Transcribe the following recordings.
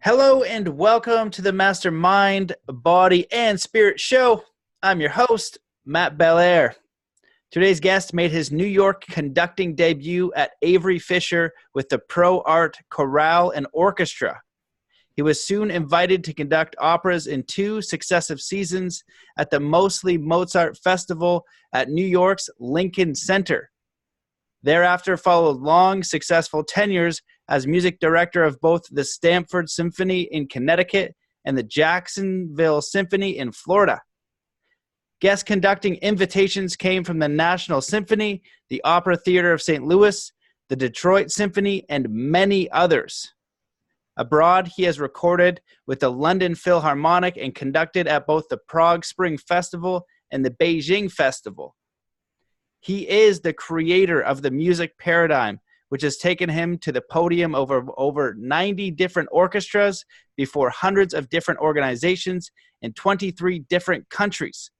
Hello and welcome to the Mastermind, Body, and Spirit Show. I'm your host, Matt Belair. Today's guest made his New York conducting debut at Avery Fisher with the Pro Art Chorale and Orchestra. He was soon invited to conduct operas in 2 successive seasons at the Mostly Mozart Festival at New York's Lincoln Center. Thereafter followed long, successful tenures as music director of both the Stamford Symphony in Connecticut and the Jacksonville Symphony in Florida. Guest conducting invitations came from the National Symphony, the Opera Theater of St. Louis, the Detroit Symphony, and many others. Abroad, he has recorded with the London Philharmonic and conducted at both the Prague Spring Festival and the Beijing Festival. He is the creator of the music paradigm, which has taken him to the podium over 90 different orchestras before hundreds of different organizations in 23 different countries.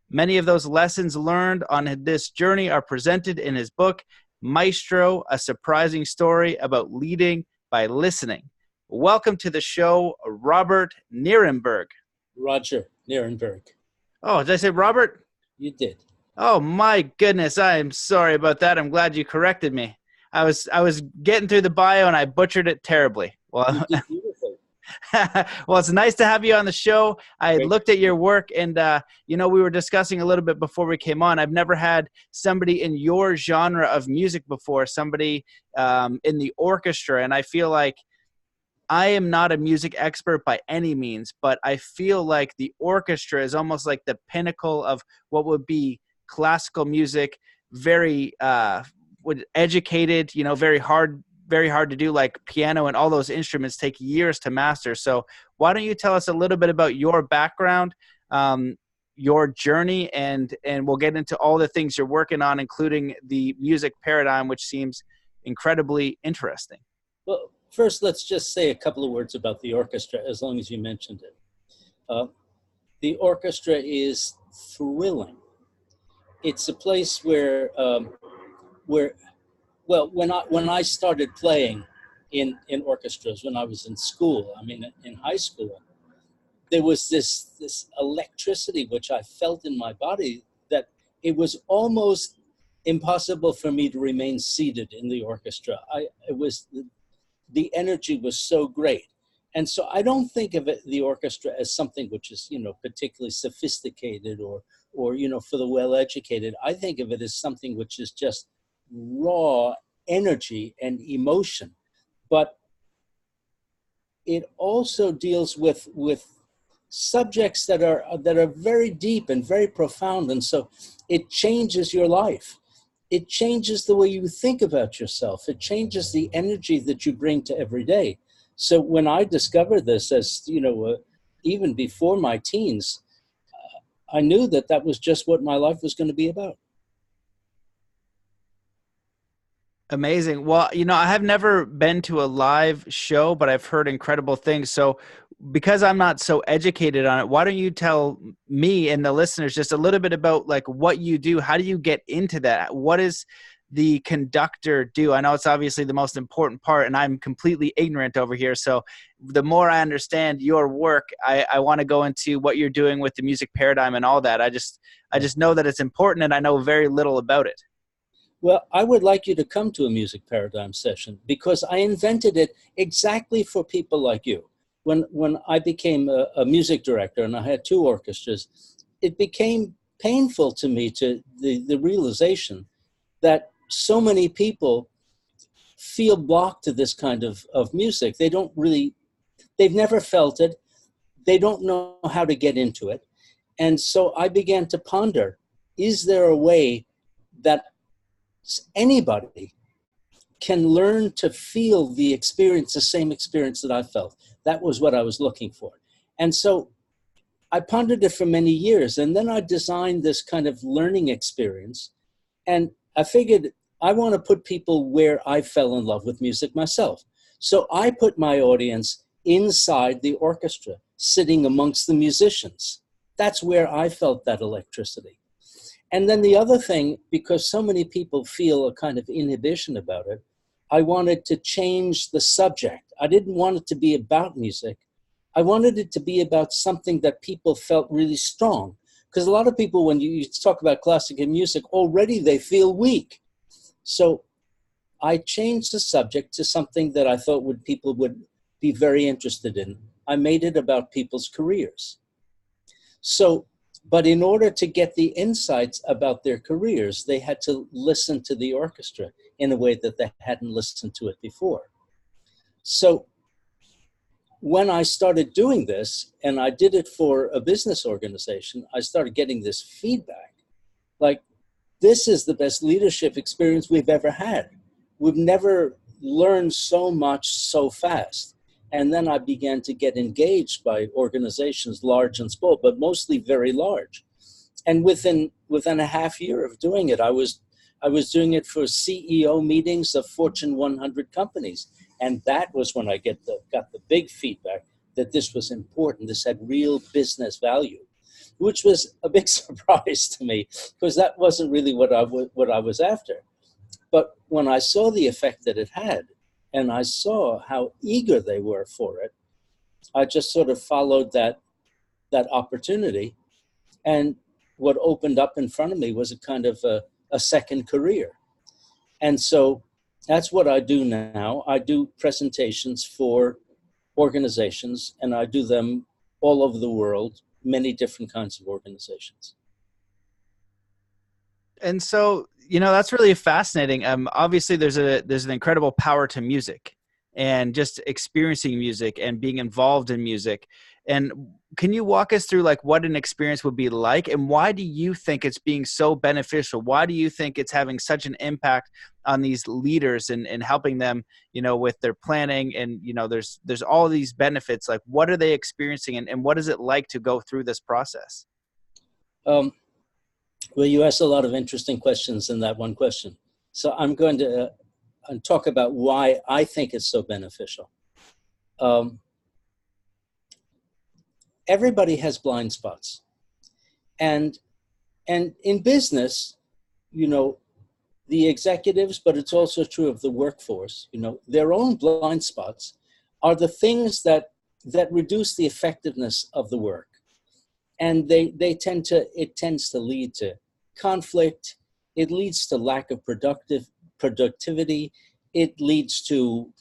Many of those lessons learned on this journey are presented in his book, Maestro, A Surprising Story About Leading by Listening. Welcome to the show, Robert Nierenberg. Roger Nierenberg. Oh, did I say Robert? You did. Oh my goodness, I am sorry about that. I'm glad you corrected me. I was getting through the bio and I butchered it terribly. Well, You did beautifully. well, it's nice to have you on the show. I Great. looked at your work and, we were discussing a little bit before we came on. I've never had somebody in your genre of music before, somebody in the orchestra. And I feel like I am not a music expert by any means, but I feel like the orchestra is almost like the pinnacle of what would be classical music, very educated, very hard to do, like piano and all those instruments take years to master. So why don't you tell us a little bit about your background, your journey, and we'll get into all the things you're working on, including the music paradigm, which seems incredibly interesting. Well, first, let's just say a couple of words about the orchestra, as long as you mentioned it. The orchestra is thrilling. It's a place where when I started playing in orchestras when I was in school, in high school, there was this electricity which I felt in my body that it was almost impossible for me to remain seated in the orchestra. The energy was so great. And so I don't think of the orchestra as something which is, particularly sophisticated or for the well-educated. I think of it as something which is just raw energy and emotion. But it also deals with subjects that are very deep and very profound. And so it changes your life. It changes the way you think about yourself. It changes the energy that you bring to every day. So when I discovered this as, even before my teens, I knew that was just what my life was going to be about. Amazing. Well, I have never been to a live show, but I've heard incredible things. So because I'm not so educated on it, why don't you tell me and the listeners just a little bit about like what you do? How do you get into that? What does the conductor do? I know it's obviously the most important part and I'm completely ignorant over here. So the more I understand your work, I want to go into what you're doing with the music paradigm and all that. I just know that it's important and I know very little about it. Well, I would like you to come to a music paradigm session because I invented it exactly for people like you. When I became a music director and I had 2 orchestras, it became painful to me to the realization that so many people feel blocked to this kind of music. They've never felt it. They don't know how to get into it. And so I began to ponder, is there a way that anybody can learn to feel the same experience that I felt? That was what I was looking for. And so I pondered it for many years. And then I designed this kind of learning experience. And I figured I want to put people where I fell in love with music myself. So I put my audience inside the orchestra, sitting amongst the musicians. That's where I felt that electricity. And then the other thing, because so many people feel a kind of inhibition about it, I wanted to change the subject. I didn't want it to be about music. I wanted it to be about something that people felt really strong. Because a lot of people, when you talk about classical music, already they feel weak. So I changed the subject to something that I thought people would be very interested in. I made it about people's careers. So, but in order to get the insights about their careers, they had to listen to the orchestra in a way that they hadn't listened to it before. So when I started doing this, and I did it for a business organization, I started getting this feedback. Like, this is the best leadership experience we've ever had. We've never learned so much so fast. And then I began to get engaged by organizations, large and small, but mostly very large. And within a half year of doing it, I was doing it for CEO meetings of Fortune 100 companies. And that was when I got the big feedback that this was important. This had real business value, which was a big surprise to me, because that wasn't really what I was after. But when I saw the effect that it had, and I saw how eager they were for it, I just sort of followed that opportunity. And what opened up in front of me was a kind of a second career. And so that's what I do now. I do presentations for organizations, and I do them all over the world, many different kinds of organizations. And so, that's really fascinating. Obviously there's an incredible power to music and just experiencing music and being involved in music. And can you walk us through like what an experience would be like, and why do you think it's being so beneficial? Why do you think it's having such an impact on these leaders and helping them, with their planning? And, there's all these benefits. Like, what are they experiencing, and what is it like to go through this process? Well, you asked a lot of interesting questions in that one question. So I'm going to talk about why I think it's so beneficial. Everybody has blind spots. And in business, the executives, but it's also true of the workforce, their own blind spots are the things that reduce the effectiveness of the work. And it tends to lead to conflict. It leads to lack of productivity. It leads to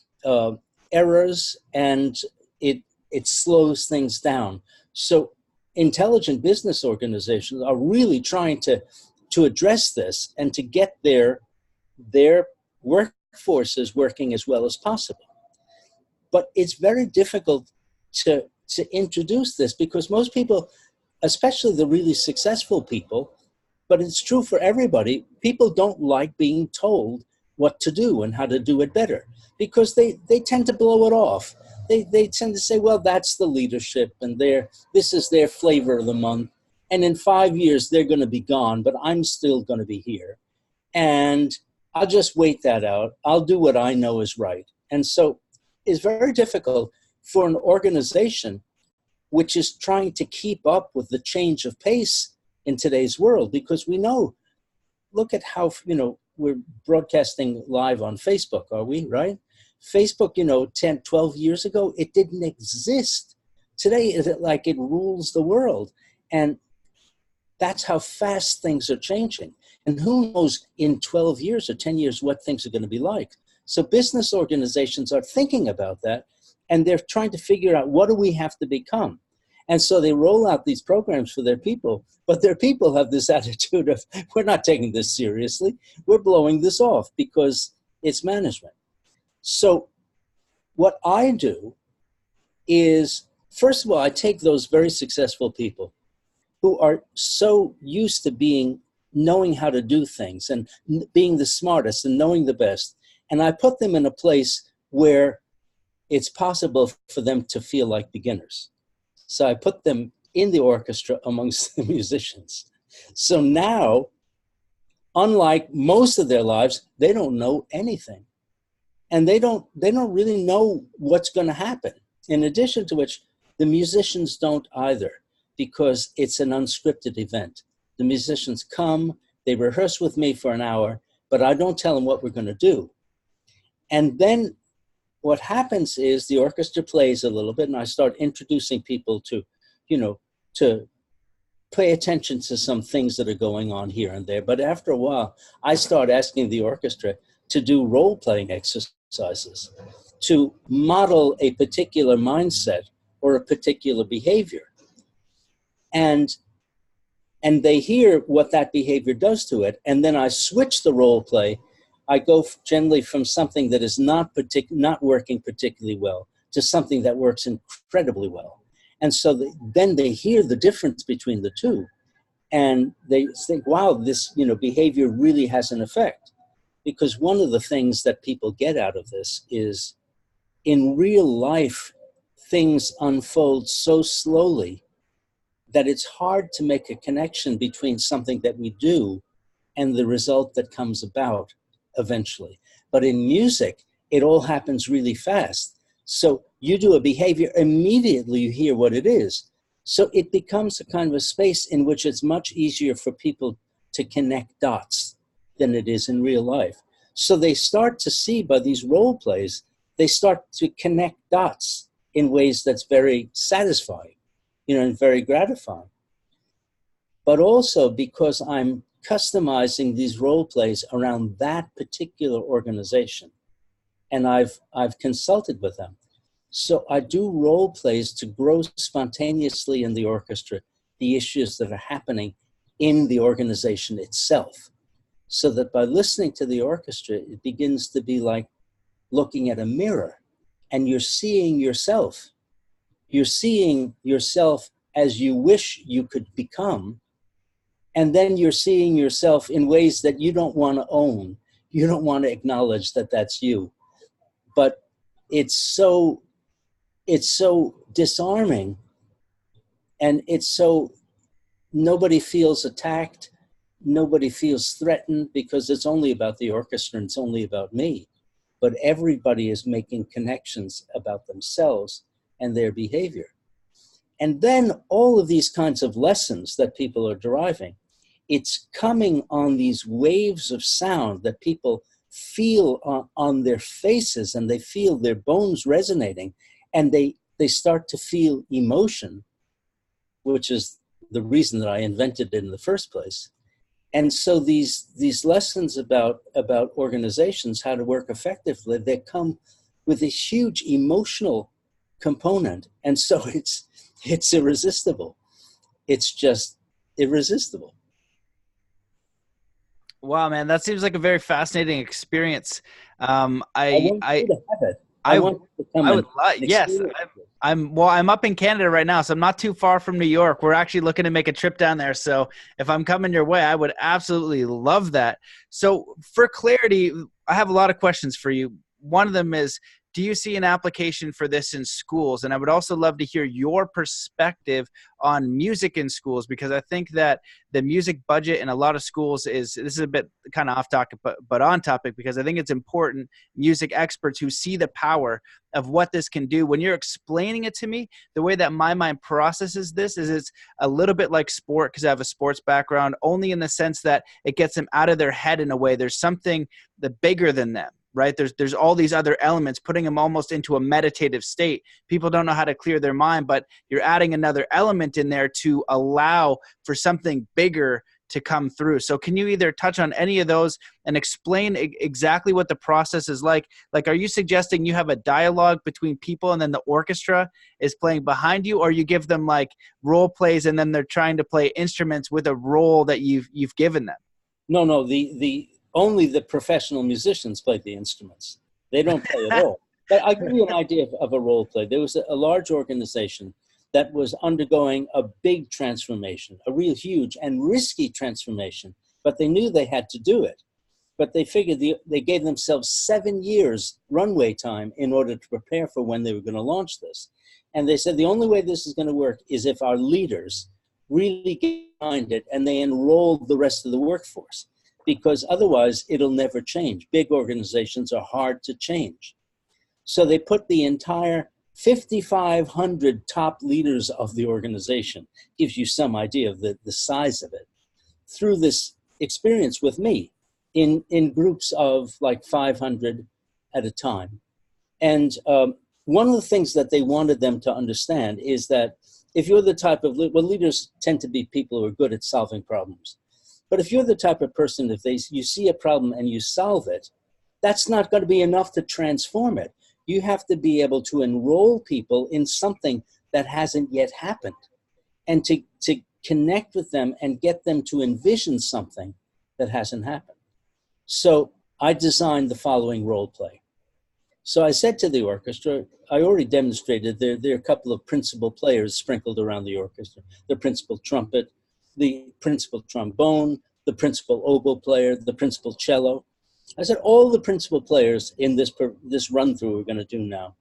errors, and it slows things down. So intelligent business organizations are really trying to address this and to get their workforces working as well as possible. But it's very difficult to introduce this, because most people, especially the really successful people, but it's true for everybody, people don't like being told what to do and how to do it better, because they tend to blow it off. They tend to say, well, that's the leadership, and this is their flavor of the month, and in 5 years they're going to be gone, but I'm still going to be here, and I'll just wait that out. I'll do what I know is right. And so it's very difficult for an organization which is trying to keep up with the change of pace in today's world, because we know, look at how, we're broadcasting live on Facebook, are we, right? Facebook, 10, 12 years ago, it didn't exist. Today, it rules the world. And that's how fast things are changing. And who knows in 12 years or 10 years what things are going to be like. So business organizations are thinking about that, and they're trying to figure out, what do we have to become? And so they roll out these programs for their people, but their people have this attitude of, we're not taking this seriously. We're blowing this off because it's management. So what I do is, first of all, I take those very successful people who are so used to knowing how to do things and being the smartest and knowing the best, and I put them in a place where it's possible for them to feel like beginners. So I put them in the orchestra amongst the musicians. So now, unlike most of their lives, they don't know anything. And they don't really know what's going to happen. In addition to which, the musicians don't either, because it's an unscripted event. The musicians come, they rehearse with me for an hour, but I don't tell them what we're going to do. And then what happens is the orchestra plays a little bit, and I start introducing people to, to pay attention to some things that are going on here and there. But after a while, I start asking the orchestra to do role-playing exercises, to model a particular mindset or a particular behavior. And they hear what that behavior does to it, and then I switch the role play. I go generally from something that is not working particularly well to something that works incredibly well. And so then they hear the difference between the two, and they think, wow, this behavior really has an effect. Because one of the things that people get out of this is, in real life, things unfold so slowly that it's hard to make a connection between something that we do and the result that comes about eventually. But in music, it all happens really fast. So you do a behavior, immediately you hear what it is. So it becomes a kind of a space in which it's much easier for people to connect dots than it is in real life. So they start to see, by these role plays, they start to connect dots in ways that's very satisfying, and very gratifying. But also because I'm customizing these role plays around that particular organization, and I've consulted with them. So I do role plays to grow spontaneously in the orchestra the issues that are happening in the organization itself, so that by listening to the orchestra, it begins to be like looking at a mirror, and you're seeing yourself. You're seeing yourself as you wish you could become, and then you're seeing yourself in ways that you don't want to own. You don't want to acknowledge that that's you. But it's so disarming, and nobody feels attacked, nobody feels threatened, because it's only about the orchestra and it's only about me. But everybody is making connections about themselves and their behavior. And then all of these kinds of lessons that people are deriving, it's coming on these waves of sound that people feel on their faces, and they feel their bones resonating, and they start to feel emotion, which is the reason that I invented it in the first place. And so these lessons about organizations, how to work effectively, they come with a huge emotional component. And so it's irresistible. It's just irresistible. Wow, man, that seems like a very fascinating experience. I want you to have it. I want you to come. I would like, yes. I'm up in Canada right now, so I'm not too far from New York. We're actually looking to make a trip down there. So if I'm coming your way, I would absolutely love that. So for clarity, I have a lot of questions for you. One of them is, do you see an application for this in schools? And I would also love to hear your perspective on music in schools, because I think that the music budget in a lot of schools this is a bit kind of off topic, but on topic, because I think it's important. Music experts who see the power of what this can do. When you're explaining it to me, the way that my mind processes this is it's a little bit like sport, because I have a sports background, only in the sense that it gets them out of their head in a way. There's something bigger than them. Right? There's all these other elements, putting them almost into a meditative state. People don't know how to clear their mind, but you're adding another element in there to allow for something bigger to come through. So can you either touch on any of those and explain exactly what the process is like? Like, are you suggesting you have a dialogue between people and then the orchestra is playing behind you, or you give them like role plays and then they're trying to play instruments with a role that you've given them? No, only the professional musicians play the instruments. They don't play at all. But I'll give you an idea of a role play. There was a large organization that was undergoing a big transformation, a real huge and risky transformation, but they knew they had to do it. But they figured they gave themselves 7 years runway time in order to prepare for when they were going to launch this. And they said the only way this is going to work is if our leaders really get behind it and they enroll the rest of the workforce, because otherwise it'll never change. Big organizations are hard to change. So they put the entire 5,500 top leaders of the organization, gives you some idea of the size of it, through this experience with me in groups of like 500 at a time. And one of the things that they wanted them to understand is that if you're the type of, well, leaders tend to be people who are good at solving problems. But if you're the type of person, if you see a problem and you solve it, that's not going to be enough to transform it. You have to be able to enroll people in something that hasn't yet happened, and to connect with them and get them to envision something that hasn't happened. So I designed the following role play. So I said to the orchestra, I already demonstrated there are a couple of principal players sprinkled around the orchestra: the principal trumpet, the principal trombone, the principal oboe player, the principal cello. I said all the principal players in this run-through we're going to do now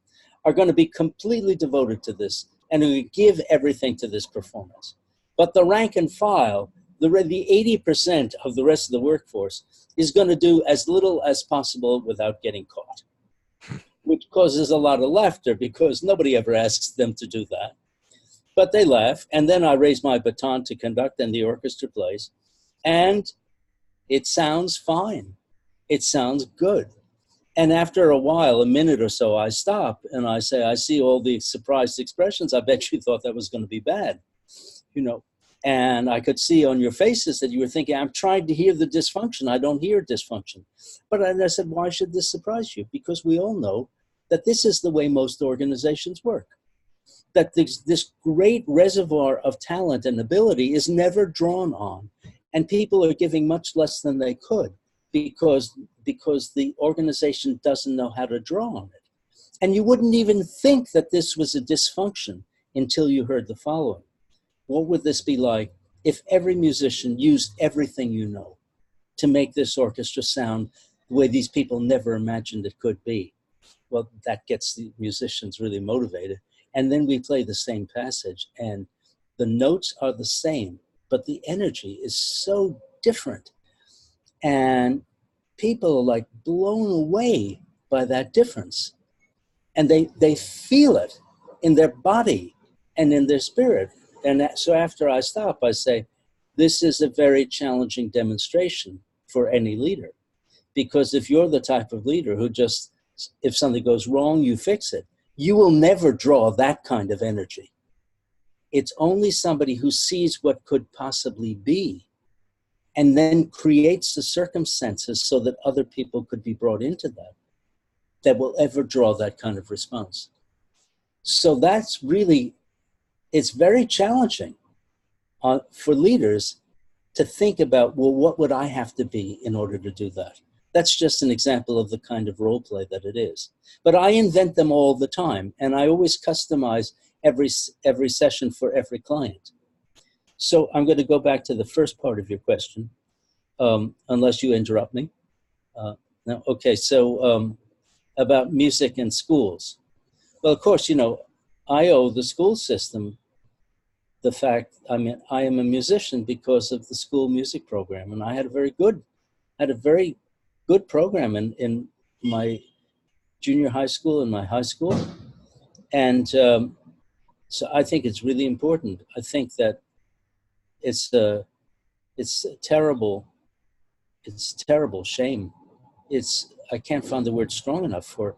are going to be completely devoted to this and we give everything to this performance. But the rank and file, the 80% of the rest of the workforce, is going to do as little as possible without getting caught, which causes a lot of laughter because nobody ever asks them to do that. But they laugh, and then I raise my baton to conduct, and the orchestra plays, and it sounds fine. It sounds good. And after a while, a minute or so, I stop and I say, I see all the surprised expressions. I bet you thought that was going to be bad, and I could see on your faces that you were thinking, I'm trying to hear the dysfunction. I don't hear dysfunction. But I said, why should this surprise you? Because we all know that this is the way most organizations work. That this great reservoir of talent and ability is never drawn on. And people are giving much less than they could because the organization doesn't know how to draw on it. And you wouldn't even think that this was a dysfunction until you heard the following. What would this be like if every musician used everything you know to make this orchestra sound the way these people never imagined it could be? Well, that gets the musicians really motivated. And then we play the same passage, and the notes are the same, but the energy is so different. And people are like blown away by that difference. And they feel it in their body and in their spirit. And so after I stop, I say, this is a very challenging demonstration for any leader. Because if you're the type of leader who just, if something goes wrong, you fix it, you will never draw that kind of energy. It's only somebody who sees what could possibly be and then creates the circumstances so that other people could be brought into that will ever draw that kind of response. So that's really, it's very challenging for leaders to think about, well, what would I have to be in order to do that? That's just an example of the kind of role play that it is. But I invent them all the time, and I always customize every session for every client. So I'm going to go back to the first part of your question, unless you interrupt me. No, okay, so about music and schools. Well, of course, I owe the school system the fact, I am a musician because of the school music program, and I had a very good program in my junior high school and my high school. And so I think it's really important. I think that it's a terrible shame. I can't find the word strong enough for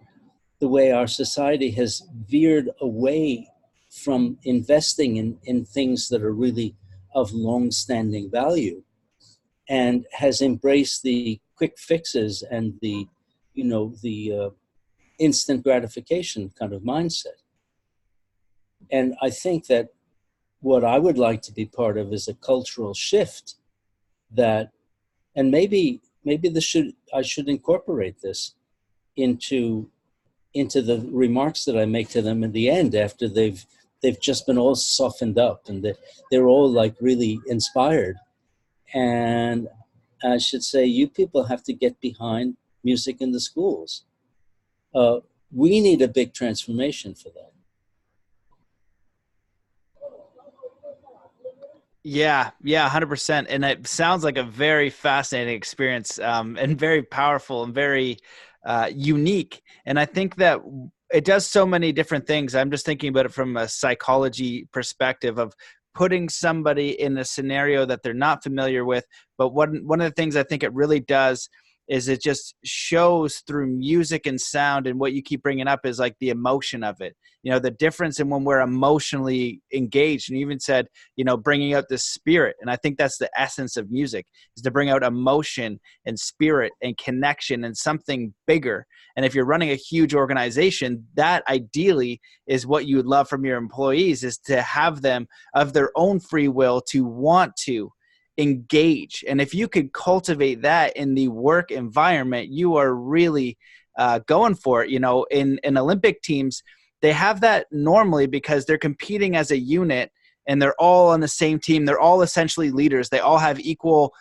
the way our society has veered away from investing in things that are really of long-standing value, and has embraced the quick fixes and the instant gratification kind of mindset. And I think that what I would like to be part of is a cultural shift that, and maybe I should incorporate this into the remarks that I make to them in the end after they've just been all softened up and they're all like really inspired. And I should say, you people have to get behind music in the schools. We need a big transformation for that. Yeah, 100%. And it sounds like a very fascinating experience, and very powerful and very unique. And I think that it does so many different things. I'm just thinking about it from a psychology perspective of putting somebody in a scenario that they're not familiar with. But one of the things I think it really does is it just shows through music and sound. And what you keep bringing up is like the emotion of it, you know, the difference in when we're emotionally engaged. And you even said, you know, bringing out the spirit. And I think that's the essence of music, is to bring out emotion and spirit and connection and something bigger. And if you're running a huge organization, that ideally is what you would love from your employees, is to have them of their own free will to want to engage. And if you could cultivate that in the work environment, you are really going for it. You know, in Olympic teams, they have that normally because they're competing as a unit and they're all on the same team. They're all essentially leaders. They all have equal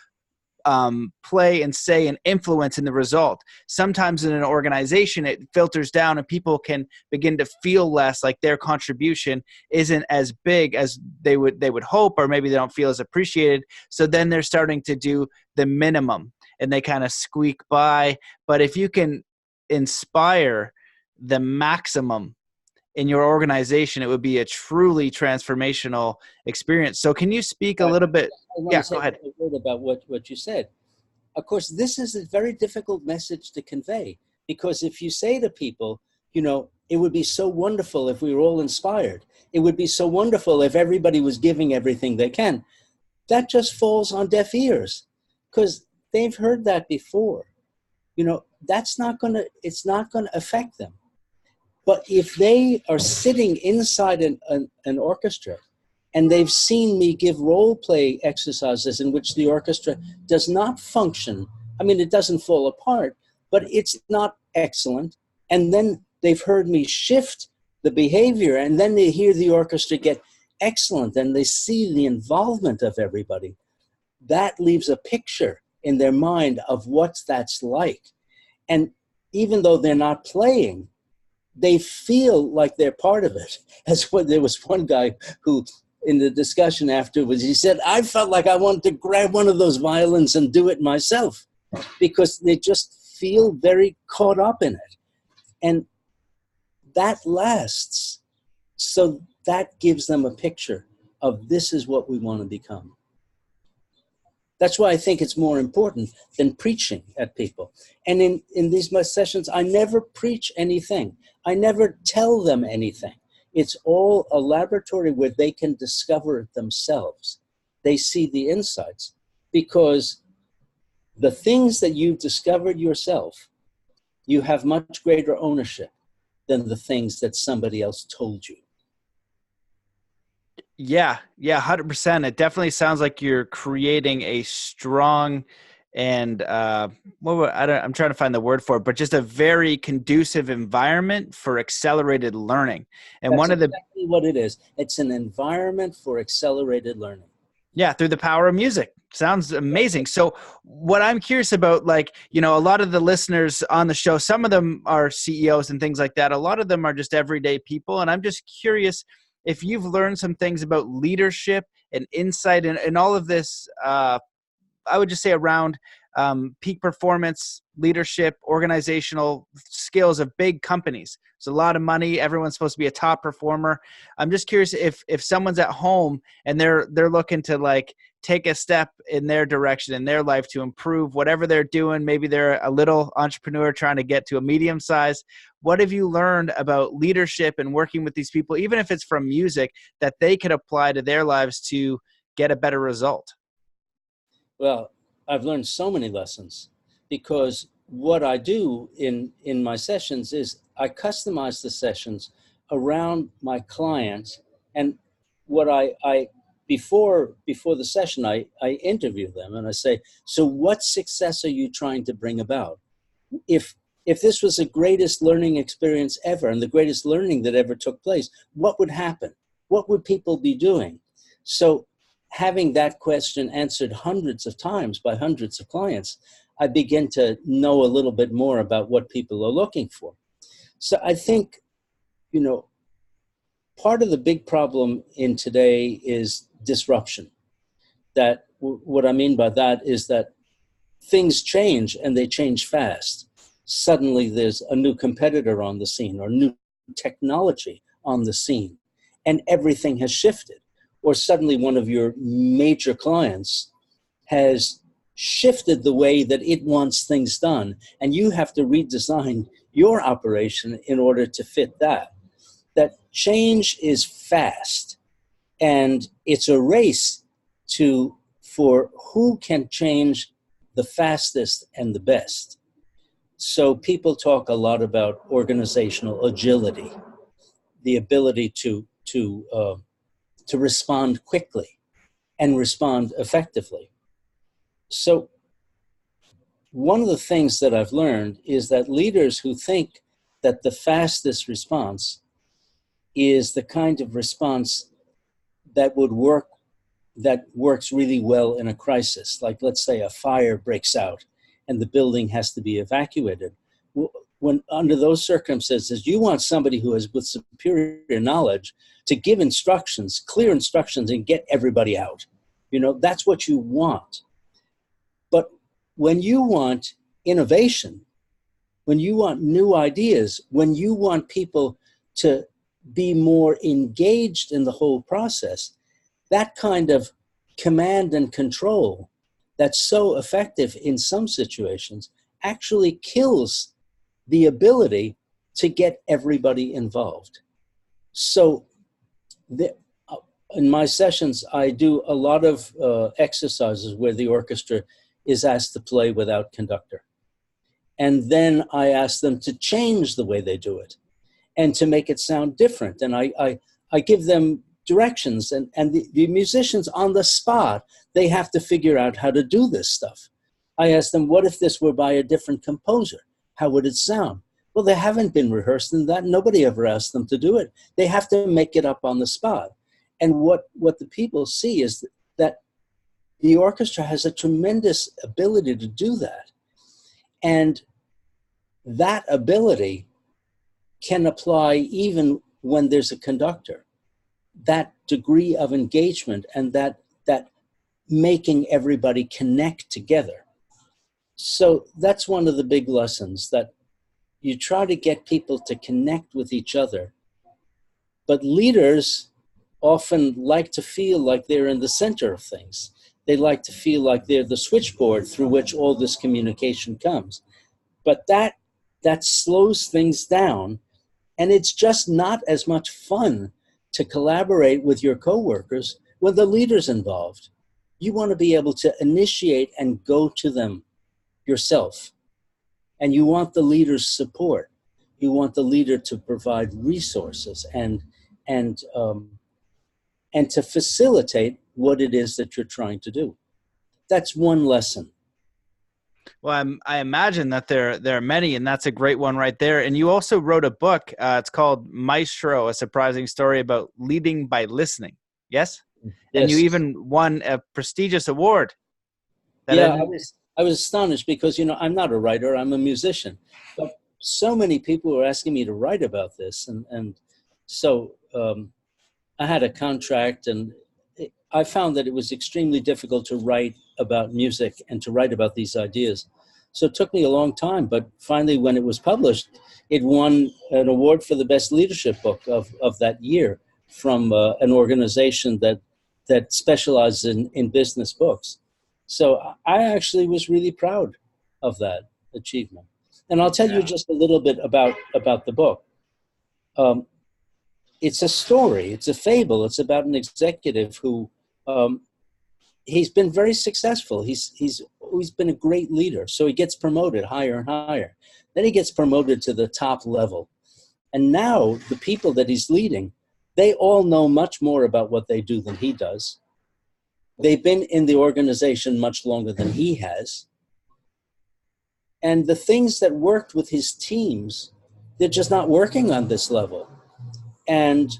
play and say and influence in the result. Sometimes in an organization, it filters down and people can begin to feel less like their contribution isn't as big as they would hope, or maybe they don't feel as appreciated. So then they're starting to do the minimum and they kind of squeak by. But if you can inspire the maximum in your organization, it would be a truly transformational experience. So can you speak a little bit? Yeah, go ahead. A word about what you said. Of course, this is a very difficult message to convey, because if you say to people, you know, it would be so wonderful if we were all inspired. It would be so wonderful if everybody was giving everything they can. That just falls on deaf ears, because they've heard that before. You know, it's not going to affect them. But if they are sitting inside an orchestra and they've seen me give role play exercises in which the orchestra does not function, I mean, it doesn't fall apart, but it's not excellent. And then they've heard me shift the behavior, and then they hear the orchestra get excellent and they see the involvement of everybody. That leaves a picture in their mind of what that's like. And even though they're not playing, they feel like they're part of it. There was one guy who, in the discussion afterwards, he said, I felt like I wanted to grab one of those violins and do it myself, because they just feel very caught up in it. And that lasts. So that gives them a picture of, this is what we want to become. That's why I think it's more important than preaching at people. And in these sessions, I never preach anything. I never tell them anything. It's all a laboratory where they can discover it themselves. They see the insights, because the things that you've discovered yourself, you have much greater ownership than the things that somebody else told you. Yeah, 100%. It definitely sounds like you're creating a strong and I'm trying to find the word for it, but just a very conducive environment for accelerated learning. And that's exactly what it is. It's an environment for accelerated learning. Yeah, through the power of music. Sounds amazing. So what I'm curious about, like, you know, a lot of the listeners on the show, some of them are CEOs and things like that. A lot of them are just everyday people. And I'm just curious if you've learned some things about leadership and insight and all of this, I would just say around peak performance, leadership, organizational skills of big companies. It's a lot of money. Everyone's supposed to be a top performer. I'm just curious if someone's at home and they're looking to like take a step in their direction in their life to improve whatever they're doing. Maybe they're a little entrepreneur trying to get to a medium size. What have you learned about leadership and working with these people, even if it's from music, that they could apply to their lives to get a better result? Well, I've learned so many lessons, because what I do in my sessions is I customize the sessions around my clients. And what I before the session, I interview them and I say, so what success are you trying to bring about? If this was the greatest learning experience ever and the greatest learning that ever took place, what would happen? What would people be doing? So having that question answered hundreds of times by hundreds of clients, I begin to know a little bit more about what people are looking for. So I think, you know, part of the big problem in today is disruption. That what I mean by that is that things change and they change fast. Suddenly there's a new competitor on the scene or new technology on the scene, and everything has shifted. Or suddenly one of your major clients has shifted the way that it wants things done, and you have to redesign your operation in order to fit that. That change is fast, and it's a race for who can change the fastest and the best. So people talk a lot about organizational agility, the ability to respond quickly and respond effectively. So one of the things that I've learned is that leaders who think that the fastest response is the kind of response that works really well in a crisis, like let's say a fire breaks out and the building has to be evacuated. When under those circumstances, you want somebody who is with superior knowledge to give instructions, clear instructions, and get everybody out. That's what you want. But when you want innovation, when you want new ideas, when you want people to be more engaged in the whole process, that kind of command and control that's so effective in some situations actually kills the ability to get everybody involved. So in my sessions, I do a lot of exercises where the orchestra is asked to play without conductor. And then I ask them to change the way they do it and to make it sound different. And I give them directions, and the musicians on the spot, they have to figure out how to do this stuff. I ask them, what if this were by a different composer? How would it sound? Well, they haven't been rehearsed in that. Nobody ever asked them to do it. They have to make it up on the spot. And what the people see is that the orchestra has a tremendous ability to do that. And that ability can apply even when there's a conductor. That degree of engagement and that making everybody connect together. So that's one of the big lessons, that you try to get people to connect with each other. But leaders often like to feel like they're in the center of things. They like to feel like they're the switchboard through which all this communication comes. But that slows things down, and it's just not as much fun to collaborate with your coworkers when the leader's involved. You want to be able to initiate and go to them yourself. And you want the leader's support. You want the leader to provide resources and to facilitate what it is that you're trying to do. That's one lesson. Well, I imagine that there are many, and that's a great one right there. And you also wrote a book. It's called Maestro, A Surprising Story About Leading by Listening. Yes? And you even won a prestigious award. I was astonished because, I'm not a writer, I'm a musician. But so many people were asking me to write about this. And so I had a contract, and I found that it was extremely difficult to write about music and to write about these ideas. So it took me a long time, but finally when it was published, it won an award for the best leadership book of that year from an organization that specializes in business books. So I actually was really proud of that achievement. And I'll tell you just a little bit about the book. It's a story, it's a fable. It's about an executive who, he's been very successful. He's always been a great leader. So he gets promoted higher and higher. Then he gets promoted to the top level. And now the people that he's leading, they all know much more about what they do than he does. They've been in the organization much longer than he has. And the things that worked with his teams, they're just not working on this level. And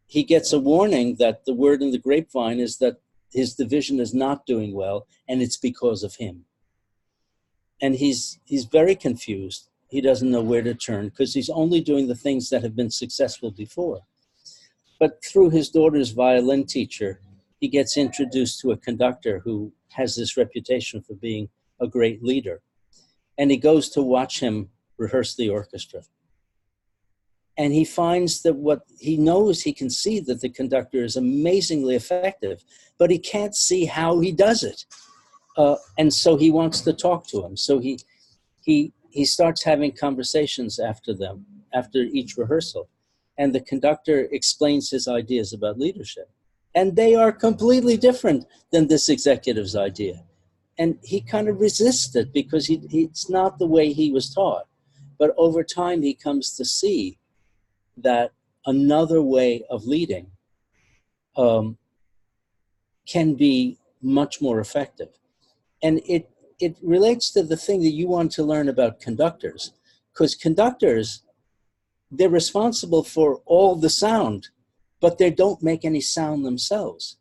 he gets a warning that the word in the grapevine is that his division is not doing well, and it's because of him. And he's very confused. He doesn't know where to turn because he's only doing the things that have been successful before. But through his daughter's violin teacher, he gets introduced to a conductor who has this reputation for being a great leader. And he goes to watch him rehearse the orchestra. And he finds that what he knows, he can see that the conductor is amazingly effective, but he can't see how he does it. And so he wants to talk to him. So he starts having conversations after each rehearsal. And the conductor explains his ideas about leadership. And they are completely different than this executive's idea. And he kind of resists it because it's not the way he was taught. But over time, he comes to see that another way of leading can be much more effective. And it relates to the thing that you want to learn about conductors, because conductors, they're responsible for all the sound, but they don't make any sound themselves.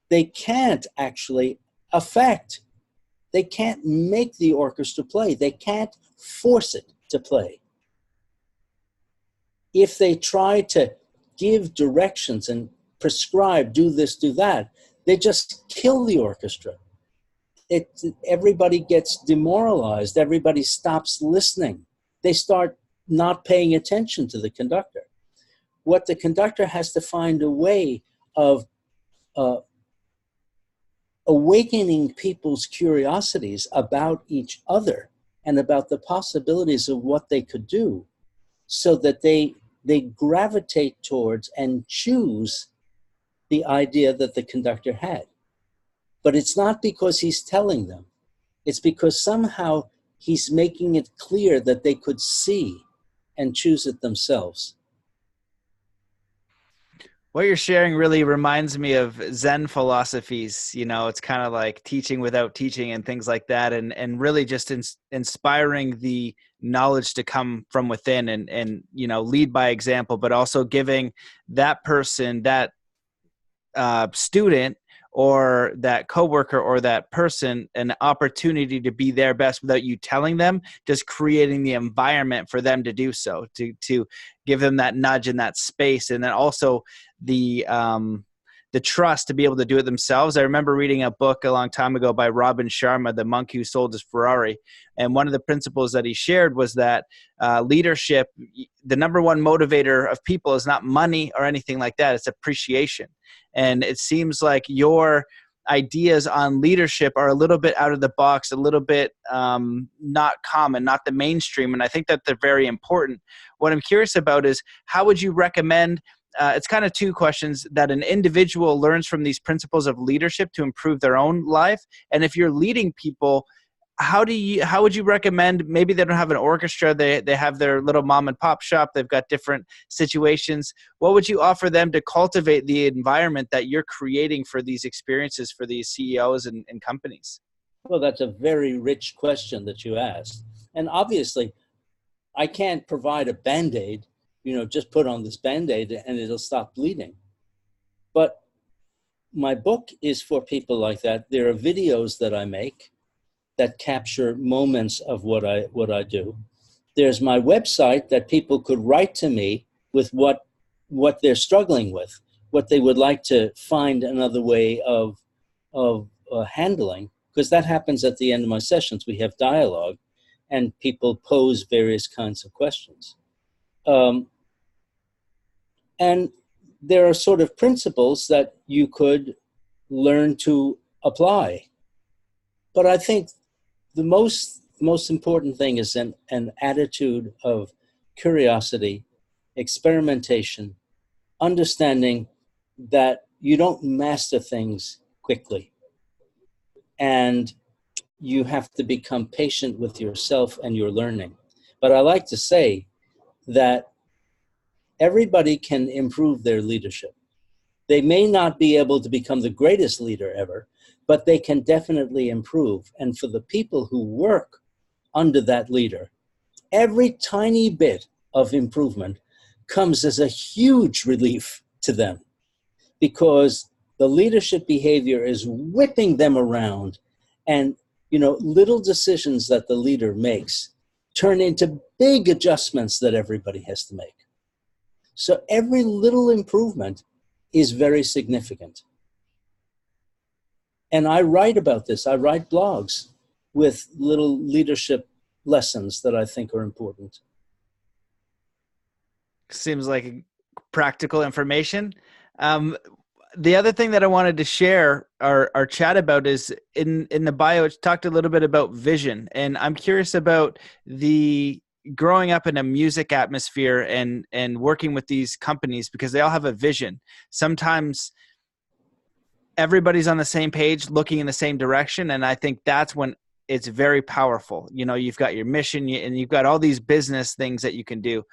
They can't actually affect. They can't make the orchestra play. They can't force it to play. If they try to give directions and prescribe, do this, do that, they just kill the orchestra. Everybody gets demoralized. Everybody stops listening. They start not paying attention to the conductor. What the conductor has to find a way of awakening people's curiosities about each other and about the possibilities of what they could do, so that they gravitate towards and choose the idea that the conductor had. But it's not because he's telling them. It's because somehow he's making it clear that they could see and choose it themselves. What you're sharing really reminds me of Zen philosophies. You know, it's kind of like teaching without teaching and things like that, and really just inspiring the knowledge to come from within and you know, lead by example, but also giving that person, that student or that coworker or that person an opportunity to be their best without you telling them, just creating the environment for them to do so, to give them that nudge in that space. And then also the trust to be able to do it themselves. I remember reading a book a long time ago by Robin Sharma, The Monk Who Sold His Ferrari. And one of the principles that he shared was that leadership, the number one motivator of people is not money or anything like that. It's appreciation. And it seems like your ideas on leadership are a little bit out of the box, a little bit not common, not the mainstream. And I think that they're very important. What I'm curious about is, how would you recommend, it's kind of two questions, that an individual learns from these principles of leadership to improve their own life? And if you're leading people, how would you recommend, maybe they don't have an orchestra, they have their little mom and pop shop, they've got different situations. What would you offer them to cultivate the environment that you're creating for these experiences for these CEOs and companies? Well, that's a very rich question that you asked. And obviously, I can't provide a Band-Aid, just put on this Band-Aid and it'll stop bleeding. But my book is for people like that. There are videos that I make that capture moments of what I do. There's my website that people could write to me with what they're struggling with, what they would like to find another way of handling, because that happens at the end of my sessions. We have dialogue and people pose various kinds of questions. And there are sort of principles that you could learn to apply. But I think the most important thing is an attitude of curiosity, experimentation, understanding that you don't master things quickly. And you have to become patient with yourself and your learning. But I like to say that everybody can improve their leadership. They may not be able to become the greatest leader ever, but they can definitely improve. And for the people who work under that leader, every tiny bit of improvement comes as a huge relief to them, because the leadership behavior is whipping them around, and little decisions that the leader makes turn into big adjustments that everybody has to make. So every little improvement is very significant. And I write about this. I write blogs with little leadership lessons that I think are important. Seems like practical information. the other thing that I wanted to share our chat about is in the bio, it talked a little bit about vision. And I'm curious about the growing up in a music atmosphere and working with these companies because they all have a vision. Sometimes everybody's on the same page looking in the same direction. And I think that's when it's very powerful. You know, you've got your mission and you've got all these business things that you can do.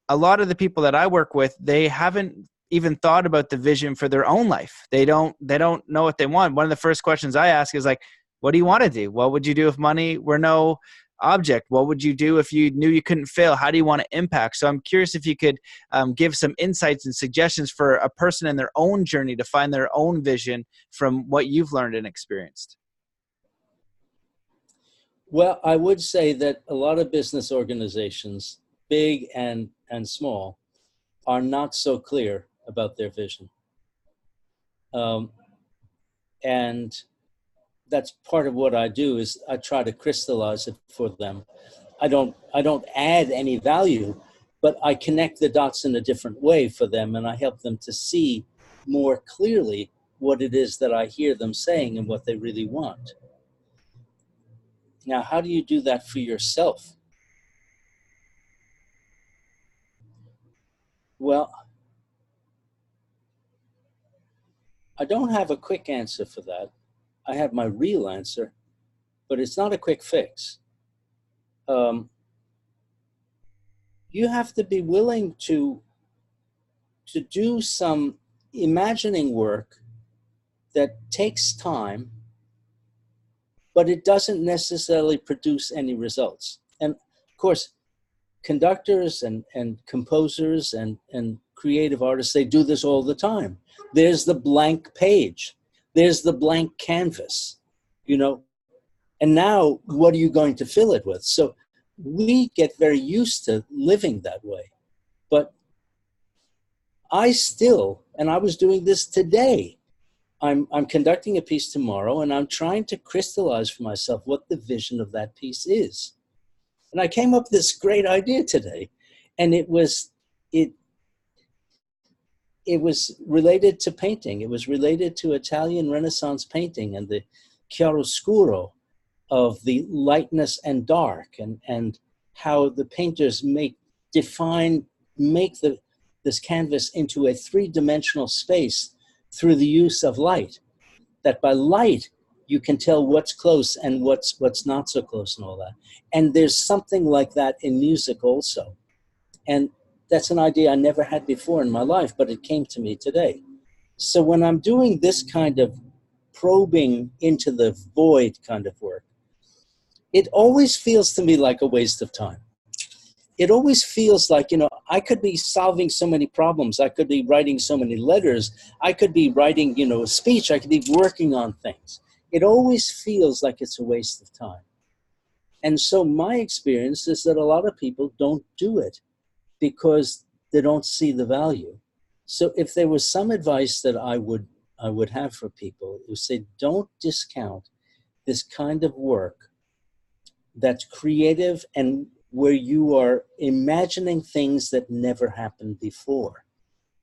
A lot of the people that I work with, they haven't even thought about the vision for their own life. They don't know what they want. One of the first questions I ask is like, what do you want to do? What would you do if money were no object? What would you do if you knew you couldn't fail? How do you want to impact? So I'm curious if you could give some insights and suggestions for a person in their own journey to find their own vision from what you've learned and experienced. Well, I would say that a lot of business organizations, big and small, are not so clear about their vision. And that's part of what I do is I try to crystallize it for them. I don't add any value, but I connect the dots in a different way for them, and I help them to see more clearly what it is that I hear them saying and what they really want. Now, how do you do that for yourself? Well, I don't have a quick answer for that. I have my real answer, but it's not a quick fix. You have to be willing to do some imagining work that takes time, but it doesn't necessarily produce any results. And of course, conductors and composers and creative artists, they do this all the time. There's the blank page. There's the blank canvas, you know, and now what are you going to fill it with? So we get very used to living that way. But I still, and I was doing this today, I'm conducting a piece tomorrow and I'm trying to crystallize for myself what the vision of that piece is. And I came up with this great idea today, and it was related to painting. It was related to Italian Renaissance painting and the chiaroscuro of the lightness and dark, and how the painters make this canvas into a three-dimensional space through the use of light. That by light, you can tell what's close and what's not so close and all that. And there's something like that in music also. And that's an idea I never had before in my life, but it came to me today. So when I'm doing this kind of probing into the void kind of work, it always feels to me like a waste of time. It always feels like, you know, I could be solving so many problems. I could be writing so many letters. I could be writing, you know, a speech. I could be working on things. It always feels like it's a waste of time. And so my experience is that a lot of people don't do it because they don't see the value. So if there was some advice that I would have for people, it would say, don't discount this kind of work that's creative and where you are imagining things that never happened before,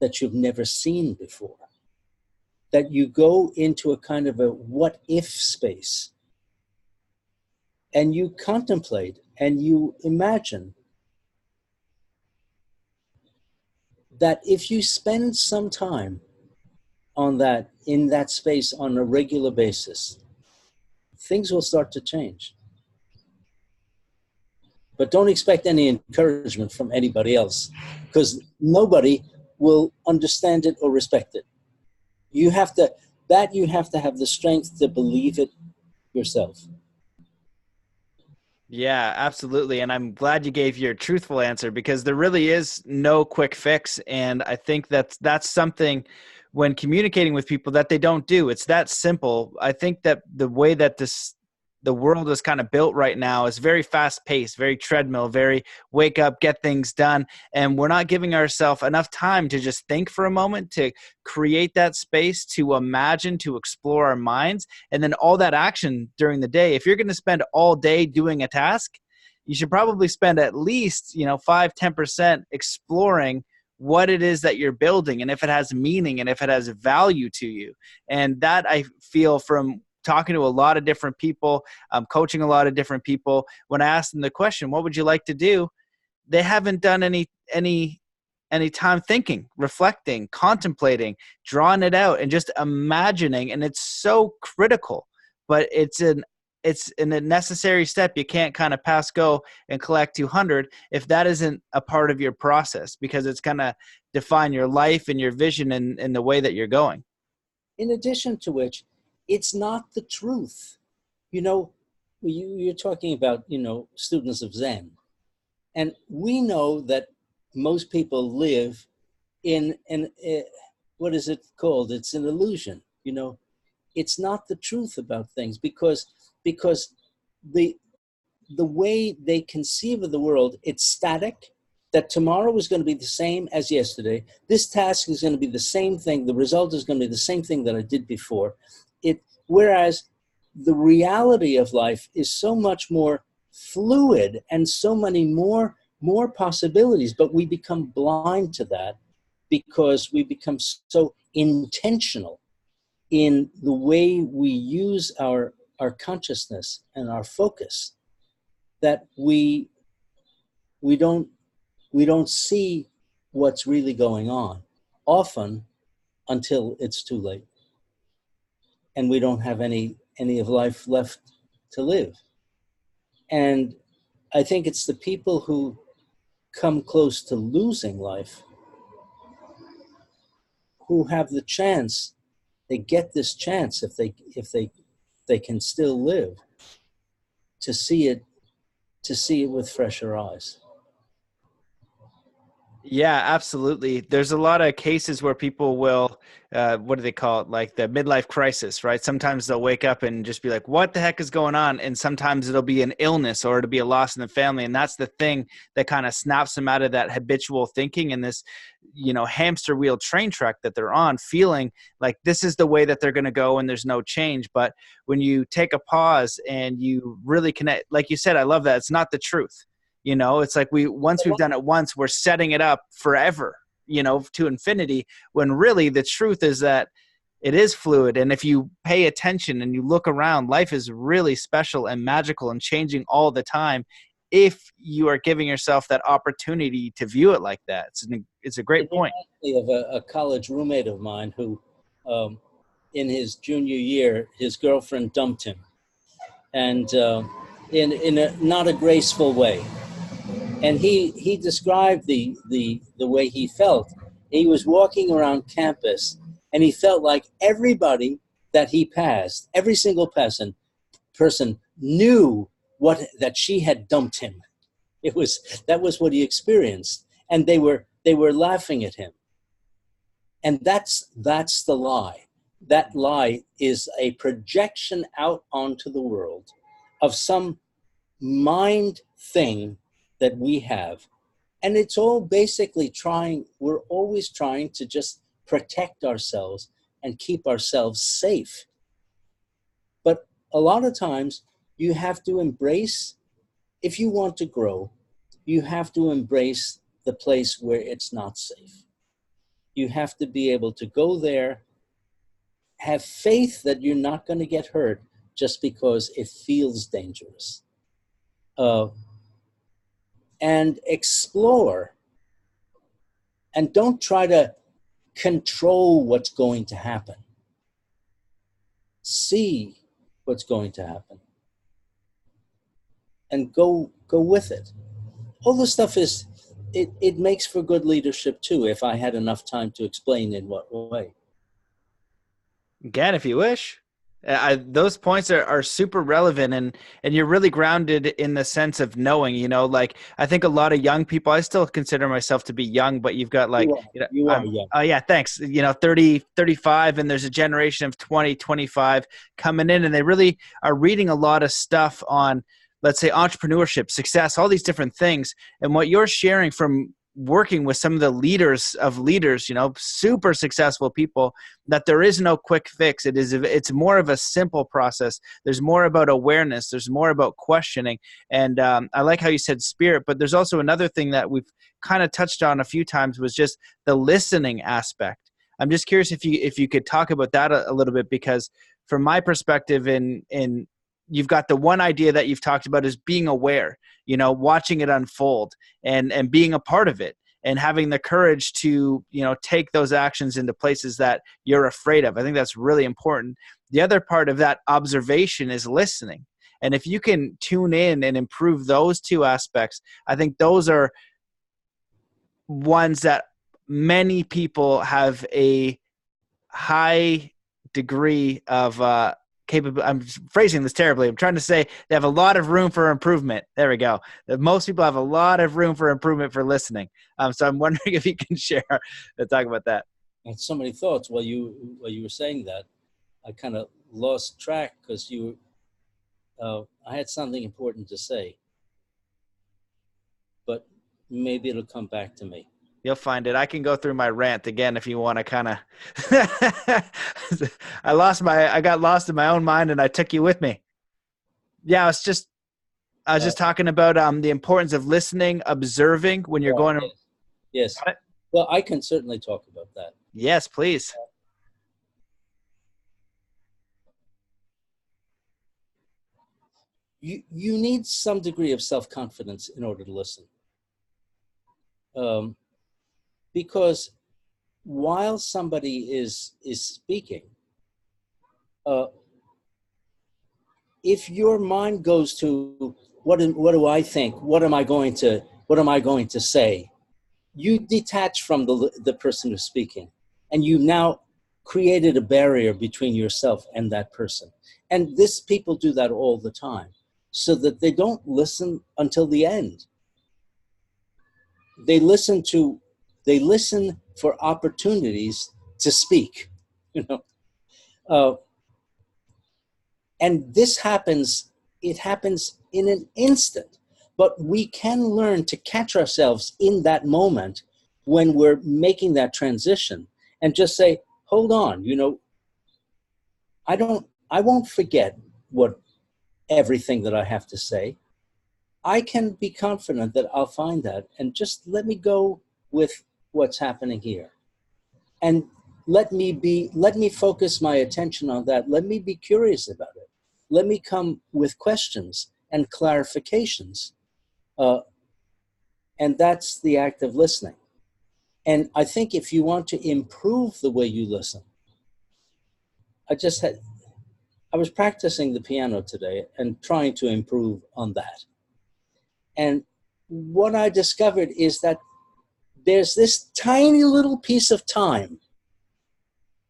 that you've never seen before, that you go into a kind of a what-if space and you contemplate and you imagine that if you spend some time on that, in that space on a regular basis, things will start to change. But don't expect any encouragement from anybody else, because nobody will understand it or respect it. You have to have the strength to believe it yourself. Yeah, absolutely. And I'm glad you gave your truthful answer, because there really is no quick fix. And I think that's something when communicating with people that they don't do. It's that simple. I think that the way that the world is kind of built right now is very fast paced, very treadmill, very wake up, get things done. And we're not giving ourselves enough time to just think for a moment, to create that space, to imagine, to explore our minds, and then all that action during the day. If you're going to spend all day doing a task, you should probably spend at least, 5-10% exploring what it is that you're building, and if it has meaning and if it has value to you. And that I feel from talking to a lot of different people, coaching a lot of different people, when I ask them the question, what would you like to do? They haven't done any time thinking, reflecting, contemplating, drawing it out, and just imagining. And it's so critical, but it's a necessary step. You can't kind of pass go and collect 200 if that isn't a part of your process, because it's going to define your life and your vision and the way that you're going. In addition to which, it's not the truth. You know, you're talking about, students of Zen. And we know that most people live in what is it called? It's an illusion. It's not the truth about things because the way they conceive of the world, it's static, that tomorrow is going to be the same as yesterday. This task is going to be the same thing. The result is going to be the same thing that I did before. Whereas the reality of life is so much more fluid and so many more possibilities, but we become blind to that because we become so intentional in the way we use our consciousness and our focus that we don't see what's really going on, often until it's too late and we don't have any of life left to live. And I think it's the people who come close to losing life who have the chance. They get this chance if they can still live to see it with fresher eyes. Yeah, absolutely. There's a lot of cases where people will, what do they call it? Like the midlife crisis, right? Sometimes they'll wake up and just be like, what the heck is going on? And sometimes it'll be an illness or it'll be a loss in the family. And that's the thing that kind of snaps them out of that habitual thinking and this, hamster wheel train track that they're on, feeling like this is the way that they're going to go and there's no change. But when you take a pause and you really connect, like you said, I love that. It's not the truth. It's like once we've done it once, we're setting it up forever, to infinity, when really the truth is that it is fluid. And if you pay attention and you look around, life is really special and magical and changing all the time if you are giving yourself that opportunity to view it like that. It's a great point. Of a college roommate of mine who, in his junior year, his girlfriend dumped him, and in a not a graceful way. And he described the way he felt. He was walking around campus and he felt like everybody that he passed, every single person knew that she had dumped him. That was what he experienced. And they were laughing at him. And that's the lie. That lie is a projection out onto the world of some mind thing that we have. And it's all basically we're always trying to just protect ourselves and keep ourselves safe. But a lot of times you have to embrace, if you want to grow, you have to embrace the place where it's not safe. You have to be able to go there, have faith that you're not going to get hurt just because it feels dangerous. And explore, and don't try to control what's going to happen. See what's going to happen and go with it. All this stuff it makes for good leadership too, if I had enough time to explain in what way. Again, if you wish. Those points are super relevant, and you're really grounded in the sense of knowing, like I think a lot of young people, I still consider myself to be young, but you've got like, you are young. Oh yeah, thanks. 30, 35, and there's a generation of 20, 25 coming in, and they really are reading a lot of stuff on, let's say, entrepreneurship, success, all these different things. And what you're sharing from working with some of the leaders, super successful people, that there is no quick fix. It's more of a simple process. There's more about awareness. There's more about questioning. And I like how you said spirit, but there's also another thing that we've kind of touched on a few times, was just the listening aspect. I'm just curious if you could talk about that a little bit, because from my perspective, in you've got the one idea that you've talked about is being aware, watching it unfold and being a part of it, and having the courage to, take those actions into places that you're afraid of. I think that's really important. The other part of that observation is listening. And if you can tune in and improve those two aspects, I think those are ones that many people have a high degree of I'm phrasing this terribly. I'm trying to say they have a lot of room for improvement. There we go. Most people have a lot of room for improvement for listening. So I'm wondering if you can share and talk about that. I had so many thoughts while you were saying that. I kind of lost track because I had something important to say, but maybe it'll come back to me. You'll find it. I can go through my rant again if you want to kind of. I got lost in my own mind, and I took you with me. Yeah, I was just talking about the importance of listening, observing when you're going. Yes. Well, I can certainly talk about that. Yes, please. You need some degree of self-confidence in order to listen. Because while somebody is speaking, if your mind goes to what do I think? What am I going to say? You detach from the person who's speaking, and you now created a barrier between yourself and that person. And people do that all the time, so that they don't listen until the end. They listen for opportunities to speak, and it happens in an instant, but we can learn to catch ourselves in that moment when we're making that transition and just say, hold on, I won't forget everything that I have to say. I can be confident that I'll find that, and just let me go with what's happening here. And let me focus my attention on that. Let me be curious about it. Let me come with questions and clarifications. And that's the act of listening. And I think if you want to improve the way you listen, I was practicing the piano today and trying to improve on that. And what I discovered is that there's this tiny little piece of time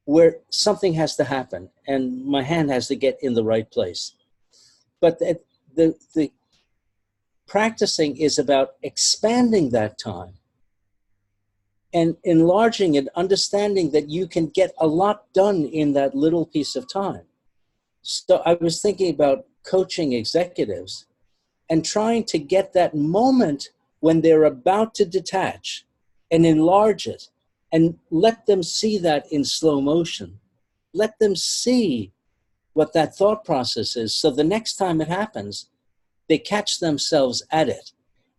where something has to happen and my hand has to get in the right place. But the practicing is about expanding that time and enlarging it, understanding that you can get a lot done in that little piece of time. So I was thinking about coaching executives and trying to get that moment when they're about to detach and enlarge it and let them see that in slow motion. Let them see what that thought process is. So the next time it happens, they catch themselves at it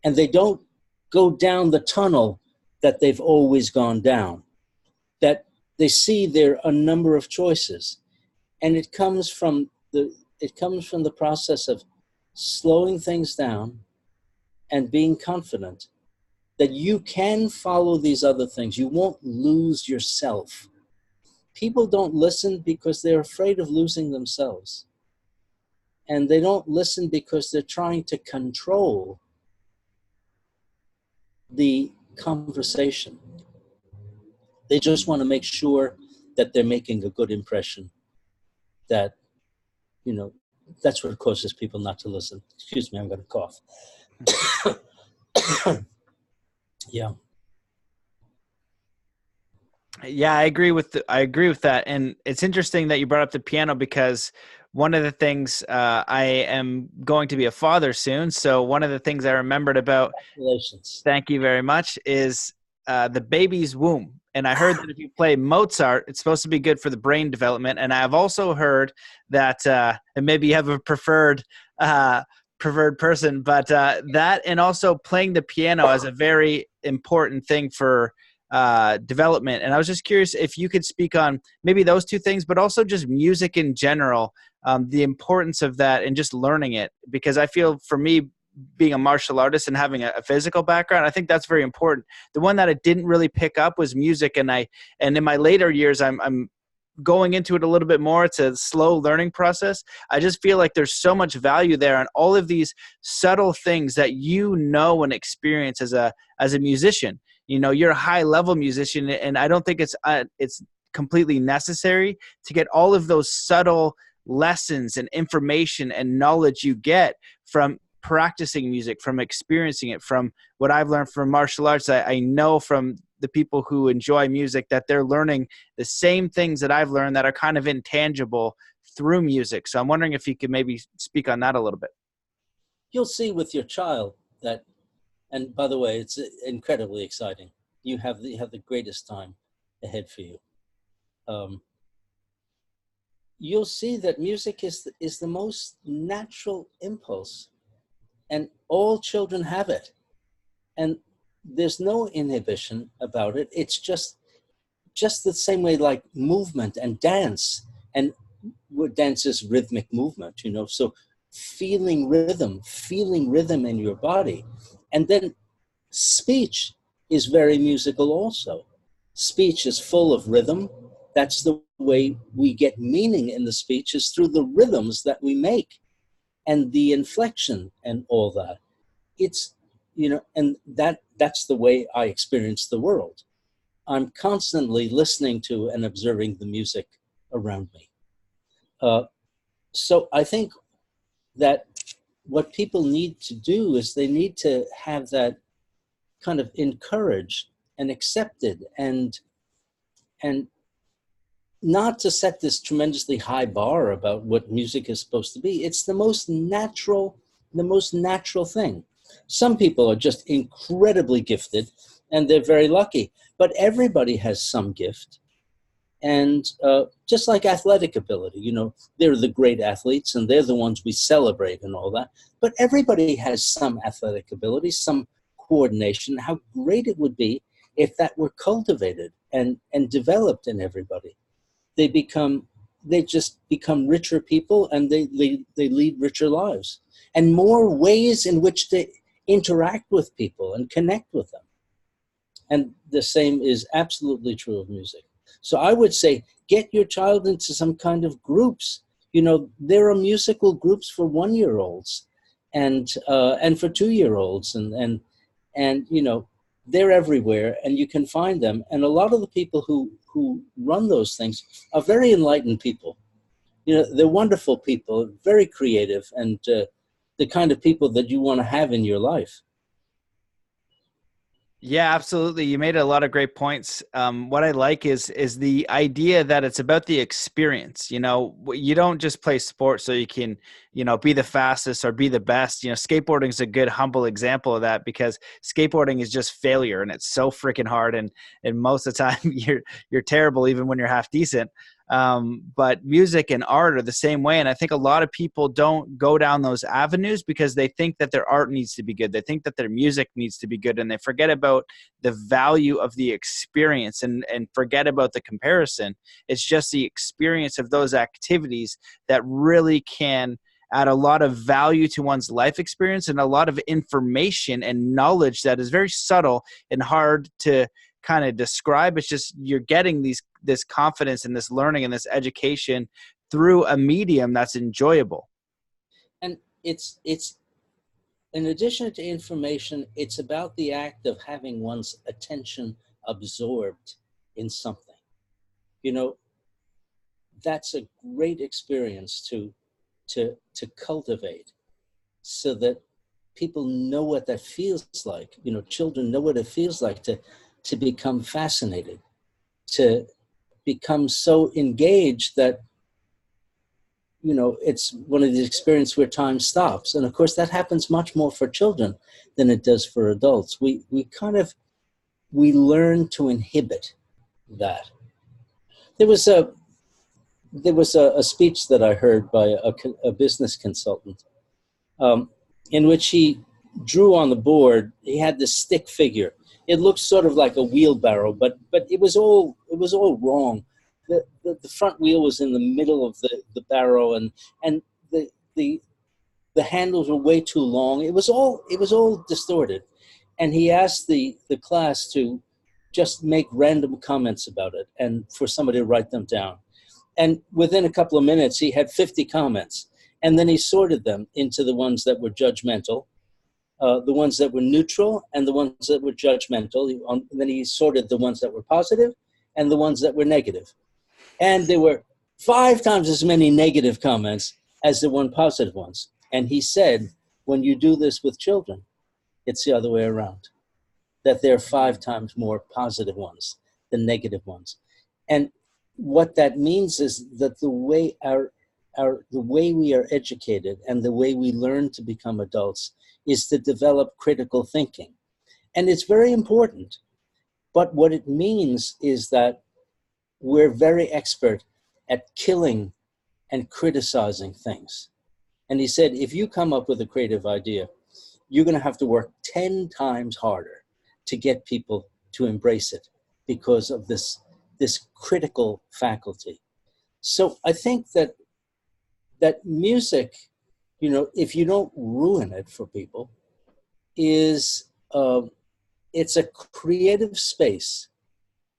and they don't go down the tunnel that they've always gone down, that they see there are a number of choices. And it comes from the process of slowing things down and being confident that you can follow these other things. You won't lose yourself. People don't listen because they're afraid of losing themselves. And they don't listen because they're trying to control the conversation. They just want to make sure that they're making a good impression, that, that's what causes people not to listen. Excuse me, I'm going to cough. Yeah. Yeah, I agree with that. And it's interesting that you brought up the piano, because one of the things, I am going to be a father soon. So one of the things I remembered about, Congratulations. thank you very much, is the baby's womb. And I heard that if you play Mozart, it's supposed to be good for the brain development. And I've also heard that, and maybe you have a preferred person, but that, and also playing the piano as a very important thing for development. And I was just curious if you could speak on maybe those two things, but also just music in general, the importance of that and just learning it. Because I feel, for me, being a martial artist and having a physical background, I think that's very important. The one that I didn't really pick up was music, and in my later years, I'm going into it a little bit more. It's a slow learning process. I just feel like there's so much value there on all of these subtle things that and experience as a musician. You're a high level musician, and I don't think it's completely necessary to get all of those subtle lessons and information and knowledge you get from practicing music, from experiencing it, from what I've learned from martial arts. I know from the people who enjoy music that they're learning the same things that I've learned that are kind of intangible through music. So I'm wondering if you could maybe speak on that a little bit. You'll see with your child that, and by the way, it's incredibly exciting. You have the greatest time ahead for you. You'll see that music is the most natural impulse, and all children have it. And there's no inhibition about it. It's just the same way like movement and dance. And dance is rhythmic movement, so feeling rhythm in your body. And then speech is very musical also. Speech is full of rhythm. That's the way we get meaning in the speech, is through the rhythms that we make and the inflection and all that. It's, and that's the way I experience the world. I'm constantly listening to and observing the music around me. So I think that what people need to do is they need to have that kind of encouraged and accepted, and not to set this tremendously high bar about what music is supposed to be. It's the most natural thing. Some people are just incredibly gifted and they're very lucky, but everybody has some gift. And just like athletic ability, they're the great athletes and they're the ones we celebrate and all that. But everybody has some athletic ability, some coordination. How great it would be if that were cultivated and developed in everybody. They just become richer people, and they lead richer lives and more ways in which they interact with people and connect with them. And the same is absolutely true of music. So I would say, get your child into some kind of groups. There are musical groups for 1-year-olds and for 2-year-olds, and they're everywhere, and you can find them. And a lot of the people who run those things are very enlightened people. They're wonderful people, very creative, and the kind of people that you want to have in your life. Yeah, absolutely. You made a lot of great points. What I like is the idea that it's about the experience. You don't just play sports so you can, be the fastest or be the best. Skateboarding is a good, humble example of that, because skateboarding is just failure, and it's so freaking hard. And most of the time you're terrible, even when you're half decent. But music and art are the same way. And I think a lot of people don't go down those avenues because they think that their art needs to be good. They think that their music needs to be good, and they forget about the value of the experience and forget about the comparison. It's just the experience of those activities that really can add a lot of value to one's life experience, and a lot of information and knowledge that is very subtle and hard to kind of describe. It's just you're getting this confidence and this learning and this education through a medium that's enjoyable. And it's in addition to information, it's about the act of having one's attention absorbed in something. That's a great experience to cultivate, so that people know what that feels like. Children know what it feels like to become fascinated, to become so engaged that it's one of these experiences where time stops. And of course, that happens much more for children than it does for adults. We learn to inhibit that. There was a speech that I heard by a business consultant, in which he drew on the board. He had this stick figure. It looked sort of like a wheelbarrow, but it was all wrong. The front wheel was in the middle of the barrow, and the handles were way too long. It was all distorted. And he asked the class to just make random comments about it and for somebody to write them down. And within a couple of minutes, he had 50 comments. And then he sorted them into the ones that were judgmental, the ones that were neutral, and the ones that were judgmental. And then he sorted the ones that were positive and the ones that were negative. And there were 5 times as many negative comments as the positive ones. And he said, when you do this with children, it's the other way around, that there are 5 times more positive ones than negative ones. And what that means is that the way the way we are educated and the way we learn to become adults is to develop critical thinking. And it's very important. But what it means is that we're very expert at killing and criticizing things. And he said, if you come up with a creative idea, you're going to have to work 10 times harder to get people to embrace it because of this critical faculty. So I think that music, if you don't ruin it for people, it's a creative space.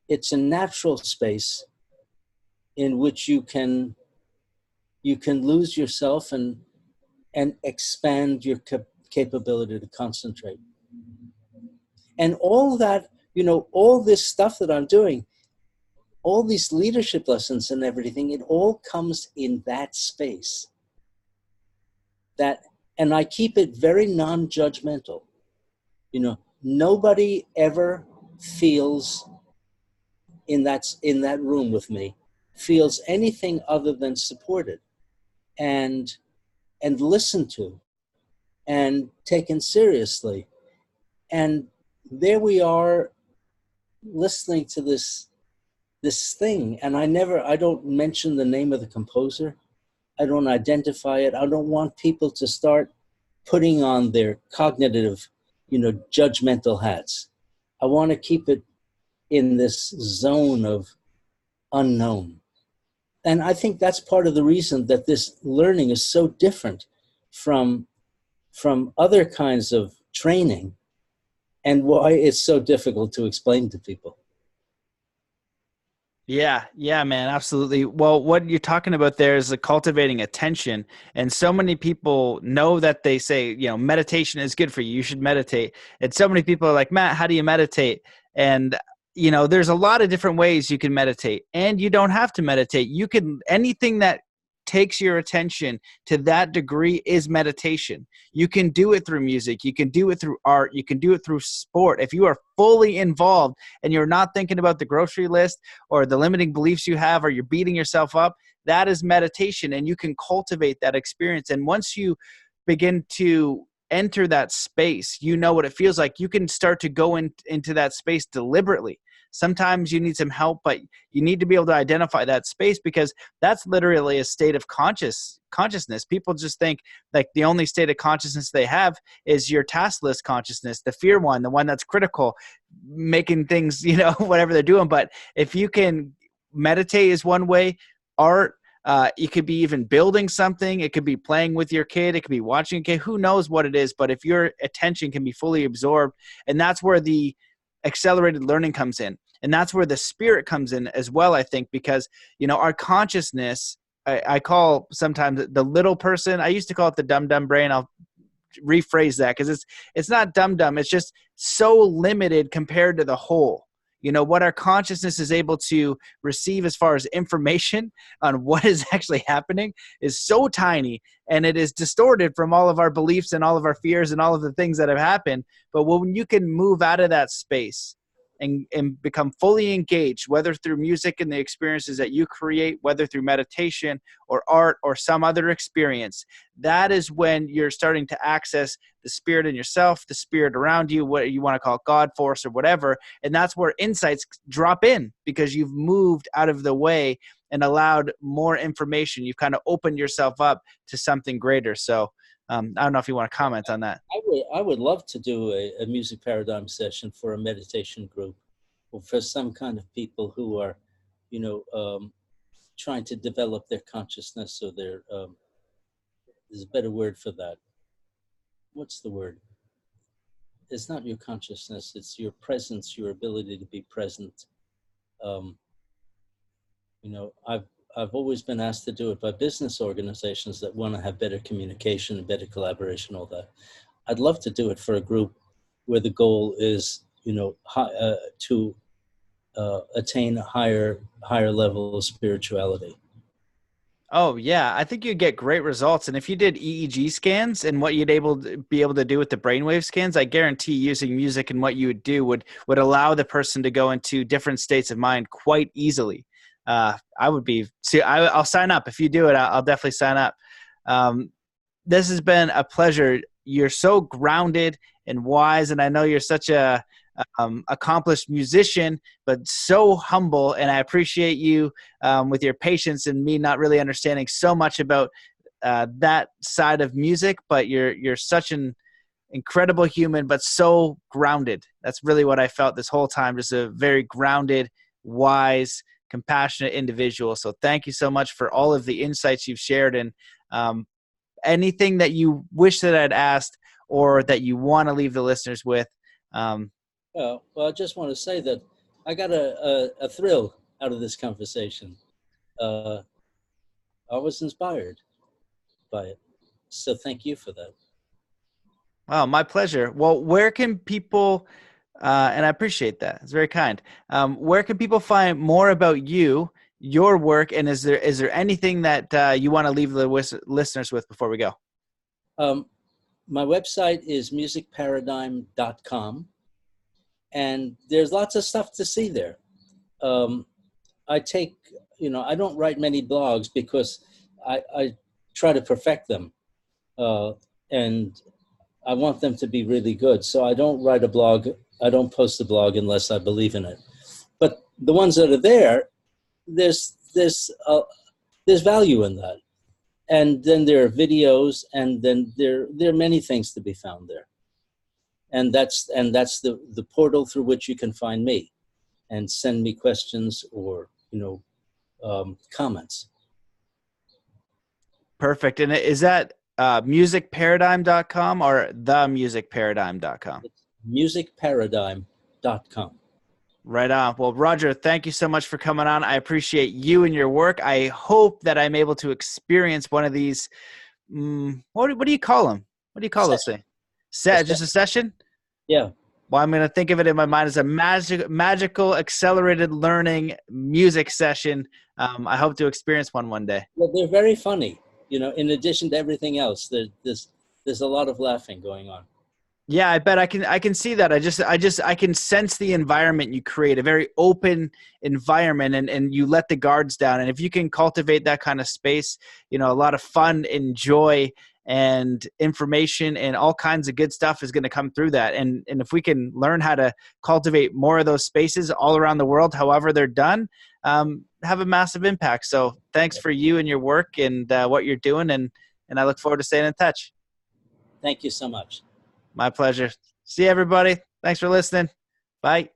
It's a natural space in which you can lose yourself and expand your capability to concentrate. And all that, all this stuff that I'm doing, all these leadership lessons and everything, it all comes in that space. And I keep it very non-judgmental. Nobody ever feels in that room with me, feels anything other than supported and listened to and taken seriously. And there we are listening to this thing. And I don't mention the name of the composer. I don't identify it. I don't want people to start putting on their cognitive, judgmental hats. I want to keep it in this zone of unknown. And I think that's part of the reason that this learning is so different from other kinds of training and why it's so difficult to explain to people. Yeah, man, absolutely. Well, what you're talking about there is cultivating attention. And so many people know that they say, meditation is good for you. You should meditate. And so many people are like, Matt, how do you meditate? And, there's a lot of different ways you can meditate. And you don't have to meditate. Anything that takes your attention to that degree is meditation. You can do it through music. You can do it through art. You can do it through sport. If you are fully involved and you're not thinking about the grocery list or the limiting beliefs you have, or you're beating yourself up, that is meditation, and you can cultivate that experience. And once you begin to enter that space, what it feels like. You can start to go into that space deliberately. Sometimes you need some help, but you need to be able to identify that space, because that's literally a state of consciousness. People just think like the only state of consciousness they have is your task list consciousness, the fear one, the one that's critical, making things, whatever they're doing. But if you can meditate is one way, art, it could be even building something. It could be playing with your kid. It could be watching a kid. Who knows what it is? But if your attention can be fully absorbed, and that's where the accelerated learning comes in. And that's where the spirit comes in as well, I think, because, our consciousness, I call sometimes the little person. I used to call it the dumb brain. I'll rephrase that because it's not dumb. It's just so limited compared to the whole. What our consciousness is able to receive as far as information on what is actually happening is so tiny, and it is distorted from all of our beliefs and all of our fears and all of the things that have happened. But when you can move out of that space and become fully engaged, whether through music and the experiences that you create, whether through meditation or art or some other experience, that is when you're starting to access the spirit in yourself, the spirit around you, what you want to call God force or whatever. And that's where insights drop in, because you've moved out of the way and allowed more information. You've kind of opened yourself up to something greater. So I don't know if you want to comment on that. I would love to do a music paradigm session for a meditation group, or for some kind of people who are, trying to develop their consciousness, or their, there's a better word for that. What's the word? It's not your consciousness, it's your presence, your ability to be present. I've always been asked to do it by business organizations that want to have better communication and better collaboration, all that. I'd love to do it for a group where the goal is, to attain a higher level of spirituality. Oh yeah, I think you'd get great results. And if you did EEG scans and what you'd be able to do with the brainwave scans, I guarantee using music and what you would do would allow the person to go into different states of mind quite easily. I'll sign up. If you do it, I'll definitely sign up. This has been a pleasure. You're so grounded and wise, and I know you're such a accomplished musician, but so humble. And I appreciate you with your patience and me not really understanding so much about that side of music. But you're such an incredible human, but so grounded. That's really what I felt this whole time. Just a very grounded, wise, compassionate individual. So thank you so much for all of the insights you've shared, and anything that you wish that I'd asked or that you want to leave the listeners with. Well, I just want to say that I got a thrill out of this conversation. I was inspired by it. So thank you for that. Wow, my pleasure. Well, where can people, and I appreciate that, it's very kind. Where can people find more about you, your work, and is there anything that you want to leave the listeners with before we go? My website is musicparadigm.com, and there's lots of stuff to see there. I don't write many blogs because I try to perfect them, and I want them to be really good. So I don't write a blog. I don't post a blog unless I believe in it. But the ones that are there, there's value in that. And then there are videos, and then there are many things to be found there. And that's the portal through which you can find me and send me questions or comments. Perfect. And is that musicparadigm.com or themusicparadigm.com? It's musicparadigm.com. Right on. Well, Roger, thank you so much for coming on. I appreciate you and your work. I hope that I'm able to experience one of these. What do you call them? What do you call those things? Just a session? Yeah. Well, I'm going to think of it in my mind as a magical accelerated learning music session. I hope to experience one day. Well, they're very funny. In addition to everything else, there's a lot of laughing going on. Yeah, I bet I can see that. I can sense the environment you create, a very open environment, and you let the guards down. And if you can cultivate that kind of space, a lot of fun and joy and information and all kinds of good stuff is going to come through that. And if we can learn how to cultivate more of those spaces all around the world, however they're done, have a massive impact. So thanks for you and your work and what you're doing. And I look forward to staying in touch. Thank you so much. My pleasure. See you, everybody. Thanks for listening. Bye.